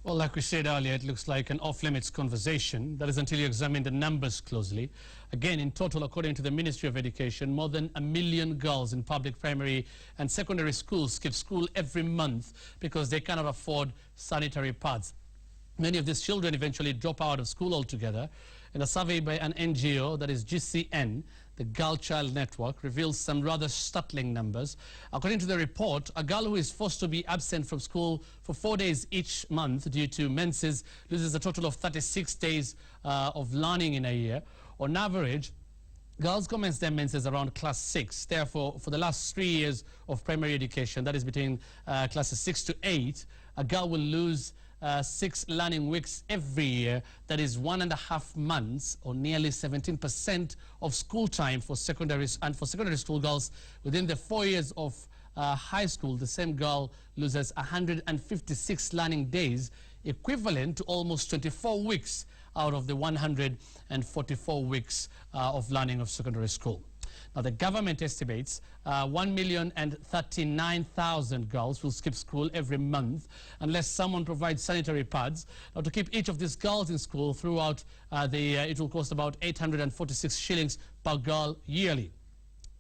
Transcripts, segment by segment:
Well, like we said earlier, it looks like an off-limits conversation. That is until you examine the numbers closely. Again, in total, according to the Ministry of Education, more than 1 million girls in public primary and secondary schools skip school every month because they cannot afford sanitary pads. Many of these children eventually drop out of school altogether. And a survey by an NGO, that is GCN, the Girl Child Network, reveals some rather startling numbers. According to the report, a girl who is forced to be absent from school for 4 days each month due to menses loses a total of 36 days of learning in a year. On average, girls commence their menses around class 6. Therefore, for the last 3 years of primary education, that is between classes 6 to 8, a girl will lose 6 learning weeks every year. That is 1.5 months, or nearly 17% of school time for secondary school girls. Within the 4 years of high school, the same girl loses 156 learning days, equivalent to almost 24 weeks out of the 144 weeks of learning of secondary school. Now, the government estimates 1,039,000 girls will skip school every month unless someone provides sanitary pads. Now, to keep each of these girls in school throughout it will cost about 846 shillings per girl yearly.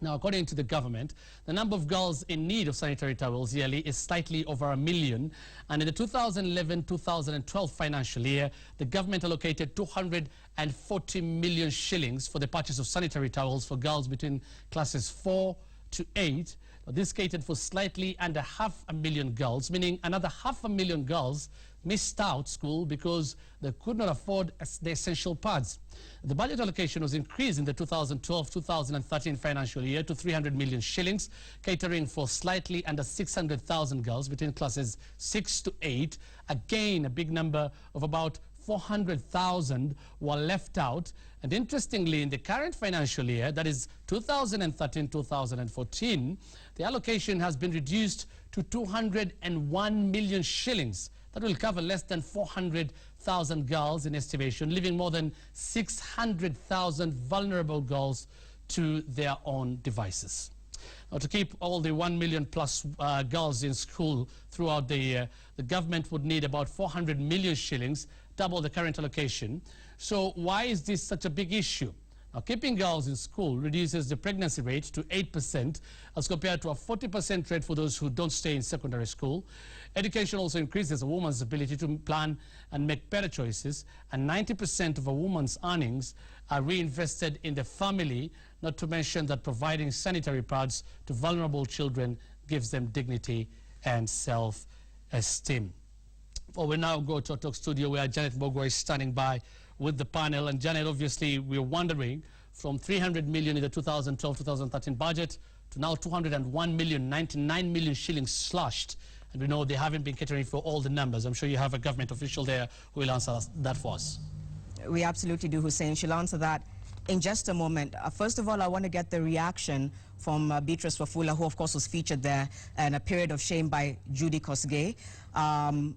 Now, according to the government, the number of girls in need of sanitary towels yearly is slightly over 1 million. And in the 2011-2012 financial year, the government allocated 240 million shillings for the purchase of sanitary towels for girls between classes 4 to 8. Now, this catered for slightly under 500,000 girls, meaning another 500,000 girls missed out school because they could not afford the essential pads. The budget allocation was increased in the 2012-2013 financial year to 300 million shillings, catering for slightly under 600,000 girls between classes 6 to 8. Again, a big number of about 400,000 were left out. And interestingly, in the current financial year, that is 2013-2014, the allocation has been reduced to 201 million shillings. That will cover less than 400,000 girls in estimation, leaving more than 600,000 vulnerable girls to their own devices. Now, to keep all the 1 million plus girls in school throughout the year, the government would need about 400 million shillings, double the current allocation. So why is this such a big issue? Now, keeping girls in school reduces the pregnancy rate to 8% as compared to a 40% rate for those who don't stay in secondary school. Education also increases a woman's ability to plan and make better choices, and 90% of a woman's earnings are reinvested in the family, not to mention that providing sanitary pads to vulnerable children gives them dignity and self-esteem. Well, we now go to our talk studio where Janet Mogwa is standing by with the panel. And Janet, obviously, we're wondering from 300 million in the 2012-2013 budget to now 201 million, 99 million shillings slashed. And we know they haven't been catering for all the numbers. I'm sure you have a government official there who will answer that for us. We absolutely do, Hussein. She'll answer that in just a moment. First of all, I want to get the reaction from Beatrice Wafula, who of course was featured there in A Period of Shame by Judy Kosgei,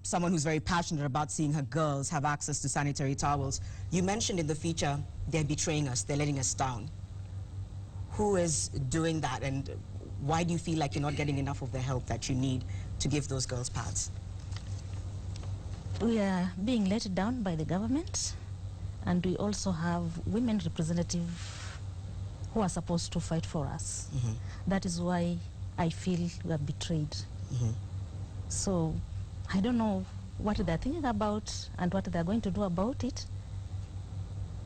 someone who's very passionate about seeing her girls have access to sanitary towels. You mentioned in the feature, they're betraying us, they're letting us down. Who is doing that, and why do you feel like you're not getting enough of the help that you need to give those girls pads? We are being let down by the government, and we also have women representatives who are supposed to fight for us. Mm-hmm. That is why I feel we are betrayed. Mm-hmm. So I don't know what they're thinking about and what they're going to do about it.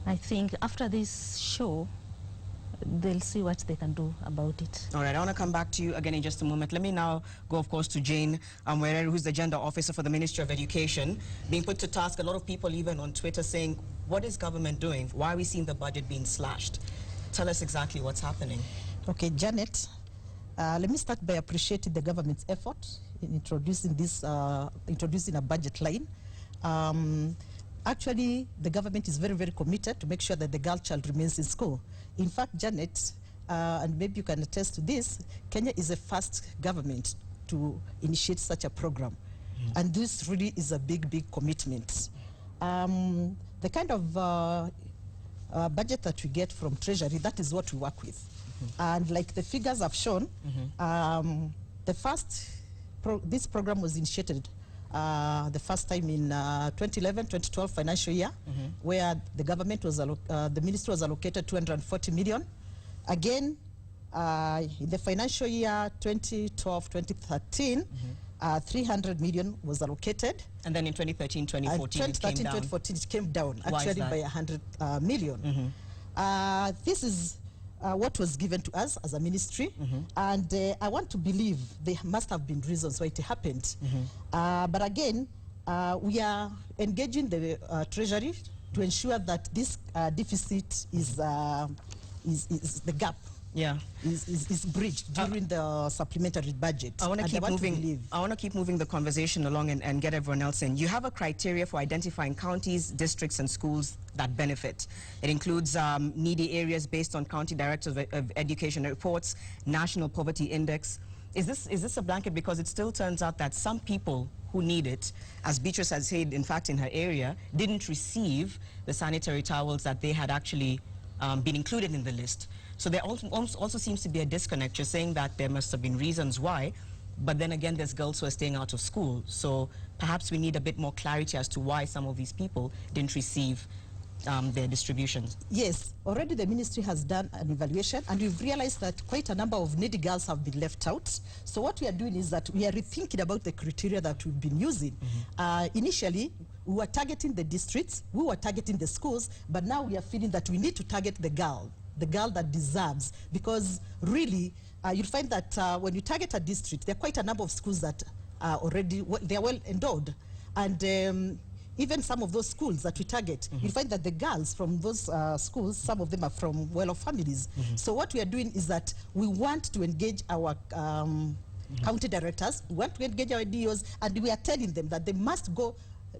I think after this show, they'll see what they can do about it. All right, I want to come back to you again in just a moment. Let me now go, of course, to Jane Mwerere, who's the gender officer for the Ministry of Education, being put to task. A lot of people even on Twitter saying, what is government doing? Why are we seeing the budget being slashed? Tell us exactly what's happening. Okay, Janet, let me start by appreciating the government's effort in introducing this, introducing a budget line. Actually, the government is very, very committed to make sure that the girl child remains in school. In fact, Janet, and maybe you can attest to this, Kenya is the first government to initiate such a program. Mm. And this really is a big, big commitment. The kind of budget that we get from Treasury, that is what we work with. Mm-hmm. And like the figures have shown, mm-hmm. This program was initiated the first time in 2011-2012 financial year, where the government was the ministry was allocated 240 million. Again, in the financial year 2012-2013, 300 million was allocated. And then in 2013-2014, it came down actually by 100 million. This is what was given to us as a ministry, and I want to believe there must have been reasons why it happened. But again, we are engaging the Treasury to ensure that this deficit is the gap. Yeah, is bridged during the supplementary budget. I want to keep moving the conversation along and get everyone else in. You have a criteria for identifying counties, districts, and schools that benefit. It includes needy areas based on county directors of education reports, national poverty index. Is this a blanket? Because it still turns out that some people who need it, as Beatrice has said, in fact, in her area, didn't receive the sanitary towels that they had actually been included in the list. So there also seems to be a disconnect. You're saying that there must have been reasons why, but then again, there's girls who are staying out of school. So perhaps we need a bit more clarity as to why some of these people didn't receive their distributions. Yes, already the ministry has done an evaluation, and we've realized that quite a number of needy girls have been left out. So what we are doing is that we are rethinking about the criteria that we've been using. Initially, we were targeting the districts, we were targeting the schools, but now we are feeling that we need to target the girl that deserves, because really you'll find that when you target a district, there are quite a number of schools that are already they are well endowed, and even some of those schools that we target, you'll find that the girls from those schools, some of them are from well-off families. So what we are doing is that we want to engage our county directors, we want to engage our DOs, and we are telling them that they must go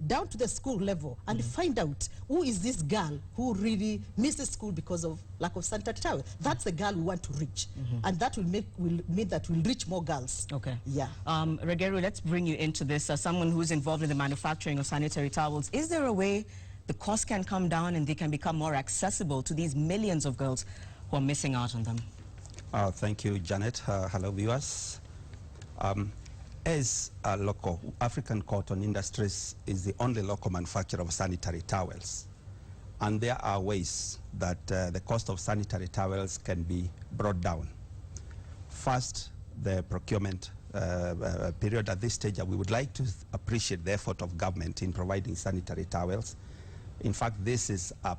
down to the school level and find out who is this girl who really misses school because of lack of sanitary towel. That's the girl we want to reach, and that will mean that we'll reach more girls. Okay. Yeah. Regeru, let's bring you into this. As someone who's involved in the manufacturing of sanitary towels, is there a way the cost can come down and they can become more accessible to these millions of girls who are missing out on them? Thank you, Janet. Hello, viewers. As a local, African Cotton Industries is the only local manufacturer of sanitary towels. And there are ways that the cost of sanitary towels can be brought down. First, the procurement period. At this stage, we would like to appreciate the effort of government in providing sanitary towels. In fact, this is a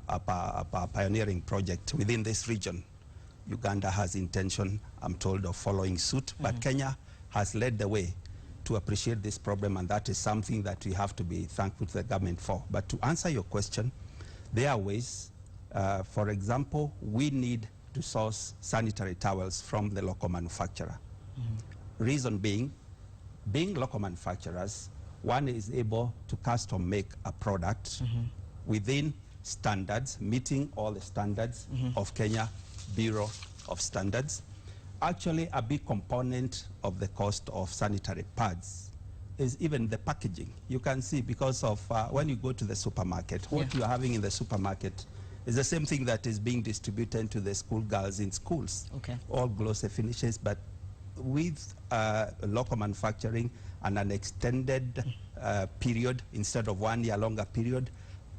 pioneering project within this region. Uganda has intention, I'm told, of following suit, but Kenya has led the way to appreciate this problem, and that is something that we have to be thankful to the government for. But to answer your question, there are ways. For example, we need to source sanitary towels from the local manufacturer. Reason being local manufacturers, one is able to custom make a product within standards, meeting all the standards of Kenya Bureau of Standards. Actually, a big component of the cost of sanitary pads is even the packaging. You can see, because of when you go to the supermarket, what you are having in the supermarket is the same thing that is being distributed to the schoolgirls in schools. All glossy finishes, but with local manufacturing and an extended period instead of 1 year longer period,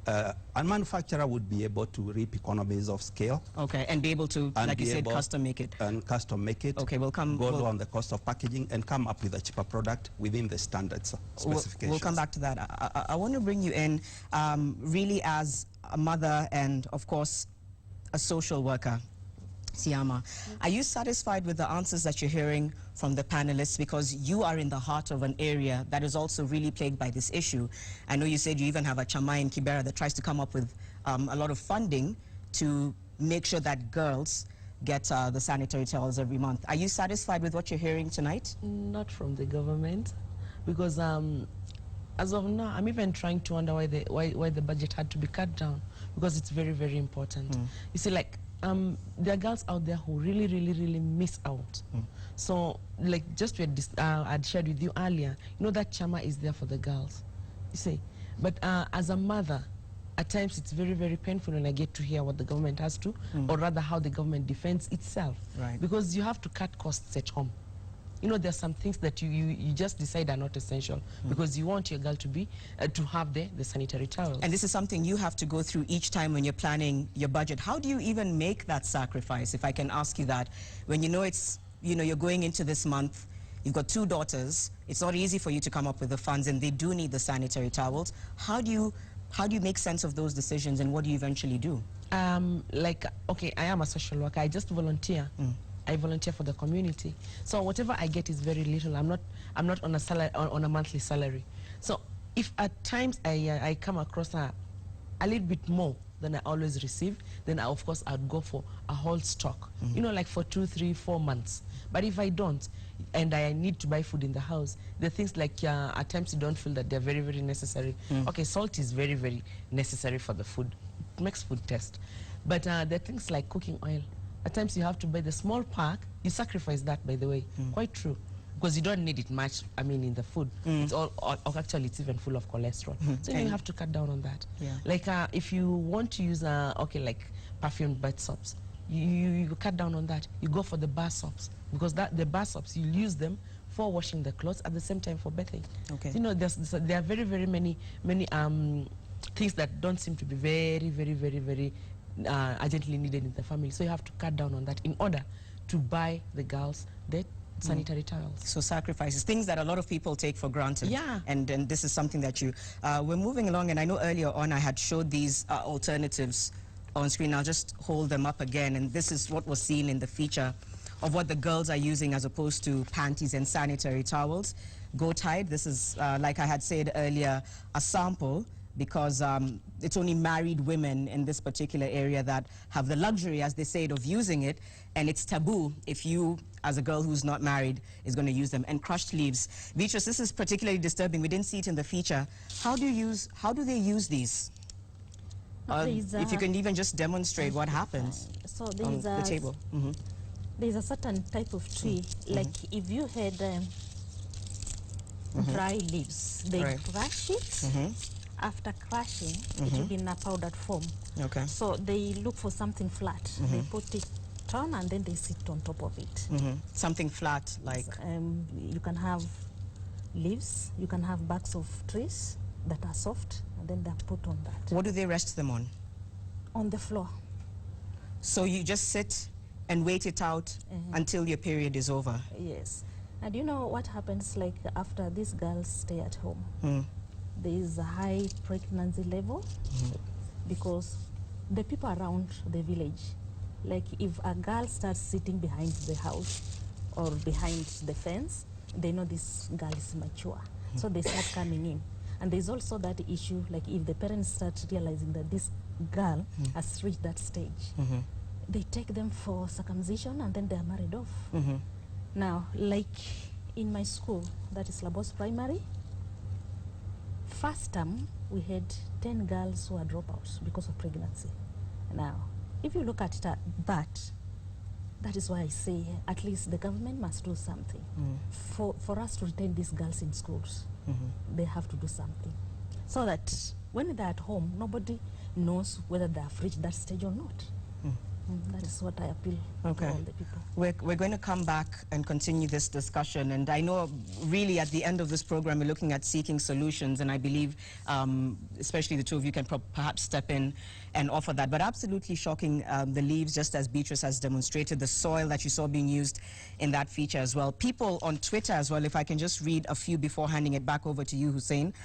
a manufacturer would be able to reap economies of scale. Okay, and be able to, like you said, custom make it. And custom make it. Okay, go low on the cost of packaging and come up with a cheaper product within the standards specifications. We'll come back to that. I want to bring you in really as a mother and, of course, a social worker. Siama, are you satisfied with the answers that you're hearing from the panelists? Because you are in the heart of an area that is also really plagued by this issue. I know you said you even have a chama in Kibera that tries to come up with a lot of funding to make sure that girls get the sanitary towels every month. Are you satisfied with what you're hearing tonight? Not from the government, because as of now, I'm even trying to wonder why the budget had to be cut down, because it's very, very important. You see, like, there are girls out there who really miss out. So, like, just I'd shared with you earlier, you know, that chama is there for the girls, you see. But as a mother, at times it's very painful when I get to hear what the government has to, or rather how the government defends itself. Right. Because you have to cut costs at home. You know, there's some things that you just decide are not essential because you want your girl to be to have the sanitary towels. And this is something you have to go through each time when you're planning your budget. How do you even make that sacrifice, if I can ask you that, when you know it's, you know, you're going into this month, you've got 2 daughters, it's not easy for you to come up with the funds, and they do need the sanitary towels. How do you make sense of those decisions, and what do you eventually do? Like, okay, I am a social worker. I just volunteer. I volunteer for the community. So whatever I get is very little. I'm not on a salary, on a monthly salary. So if at times I come across a little bit more than I always receive, then of course I'd go for a whole stock. You know, like for 2, 3, 4 months. But if I don't, and I need to buy food in the house, the things like at times you don't feel that they're very, very necessary. Okay, salt is very, very necessary for the food. It makes food taste. But there are things like cooking oil. At times you have to buy the small pack. You sacrifice that, by the way. Quite true. Because you don't need it much, I mean, in the food. It's actually, it's even full of cholesterol. So you have to cut down on that. Like if you want to use, okay, like perfumed bath soaps, you cut down on that. You go for the bar soaps, because the bar soaps, you'll use them for washing the clothes at the same time for bathing. Okay. So, you know, there are very, very many things that don't seem to be very, very, very, very urgently needed in the family. So you have to cut down on that in order to buy the girls the sanitary towels. So sacrifices, things that a lot of people take for granted. Yeah. And this is something that you, we're moving along, and I know earlier on I had showed these alternatives on screen. I'll just hold them up again, and this is what was seen in the feature of what the girls are using as opposed to panties and sanitary towels. Go Tide, this is, like I had said earlier, a sample, because it's only married women in this particular area that have the luxury, as they say, of using it, and it's taboo if you, as a girl who's not married, is going to use them. And crushed leaves. Beatrice, this is particularly disturbing. We didn't see it in the feature. How do they use these? If you can even just demonstrate what happens so on the table. There's a certain type of tree, like if you had dry leaves, they crush it. After crushing, it will be in a powdered form. Okay. So they look for something flat. They put it on and then they sit on top of it. Something flat, like? You can have leaves, you can have barks of trees that are soft, and then they're put on that. What do they rest them on? On the floor. So you just sit and wait it out until your period is over? Yes. And you know what happens, like after these girls stay at home? There is a high pregnancy level because the people around the village, like if a girl starts sitting behind the house or behind the fence, they know this girl is mature. So they start coming in. And there's also that issue, like if the parents start realizing that this girl has reached that stage, they take them for circumcision and then they are married off. Now, like in my school, that is Labos Primary, first term, we had 10 girls who are dropouts because of pregnancy. Now, if you look at that is why I say at least the government must do something. For us to retain these girls in schools, they have to do something. So that when they're at home, nobody knows whether they have reached that stage or not. That is what I appeal to all the people. We're going to come back and continue this discussion, and I know really at the end of this program we're looking at seeking solutions, and I believe especially the two of you can perhaps step in and offer that. But absolutely shocking, the leaves, just as Beatrice has demonstrated, the soil that you saw being used in that feature as well. People on Twitter as well, if I can just read a few before handing it back over to you, Hussein.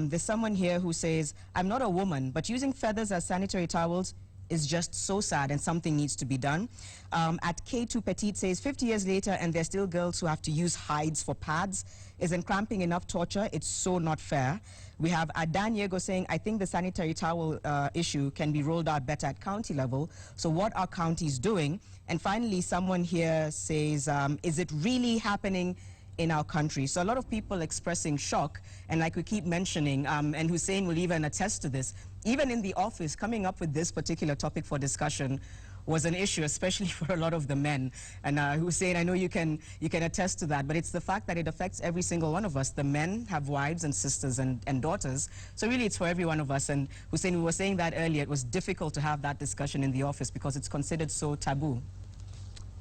There's someone here who says, I'm not a woman, but using feathers as sanitary towels is just so sad, and something needs to be done. At K2 Petit says, 50 years later and there's still girls who have to use hides for pads. Isn't cramping enough torture? It's so not fair. We have Adan Diego saying, I think the sanitary towel issue can be rolled out better at county level. So what are counties doing? And finally, someone here says, is it really happening in our country? So a lot of people expressing shock, and like we keep mentioning, and Hussein will even attest to this, even in the office, coming up with this particular topic for discussion was an issue, especially for a lot of the men. And Hussein, I know you can attest to that, but it's the fact that it affects every single one of us. The men have wives and sisters and daughters, so really it's for every one of us. And Hussein, we were saying that earlier, it was difficult to have that discussion in the office because it's considered so taboo.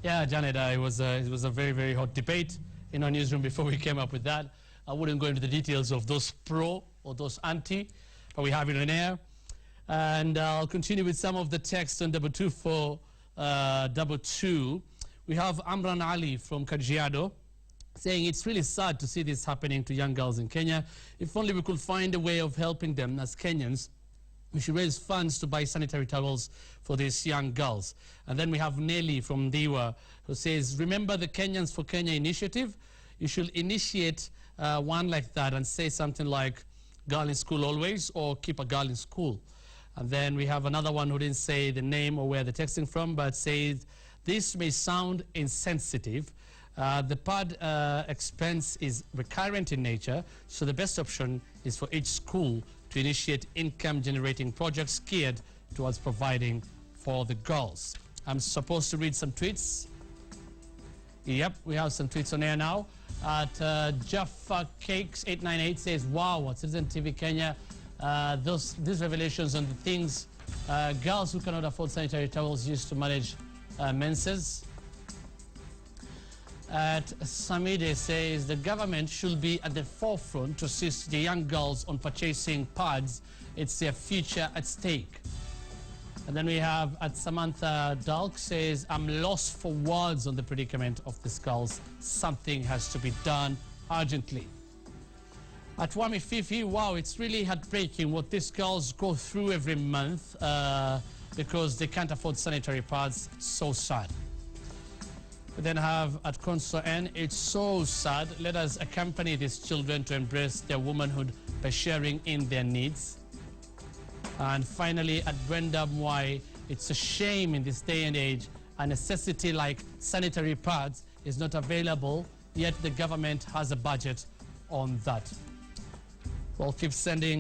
Yeah, Janet, it was a very, very hot debate. in our newsroom before we came up with that. I wouldn't go into the details of those pro or those anti, but we have it on air. And I'll continue with some of the text on 22422. We have Amran Ali from Kajiado saying it's really sad to see this happening to young girls in Kenya. If only we could find a way of helping them as Kenyans. We should raise funds to buy sanitary towels for these young girls. And then we have Nelly from Diwa who says, remember the Kenyans for Kenya initiative? You should initiate one like that and say something like, girl in school always, or keep a girl in school. And then we have another one who didn't say the name or where they're texting from, but says, this may sound insensitive. The pad expense is recurrent in nature, so the best option is for each school to initiate income-generating projects geared towards providing for the girls. I'm supposed to read some tweets. Yep, we have some tweets on air now. At Jaffa Cakes 898 says, wow, at Citizen TV Kenya, these revelations on the things girls who cannot afford sanitary towels used to manage menses. At Samide says the government should be at the forefront to assist the young girls on purchasing pads. It's their future at stake. And then we have at Samantha Dalk says, I'm lost for words on the predicament of these girls. Something has to be done urgently. At Wami Fifi, wow, it's really heartbreaking what these girls go through every month because they can't afford sanitary pads. It's so sad. We then have at Conso N, it's so sad. Let us accompany these children to embrace their womanhood by sharing in their needs. And finally, at Brenda Mwai, it's a shame in this day and age a necessity like sanitary pads is not available, yet the government has a budget on that. We'll keep sending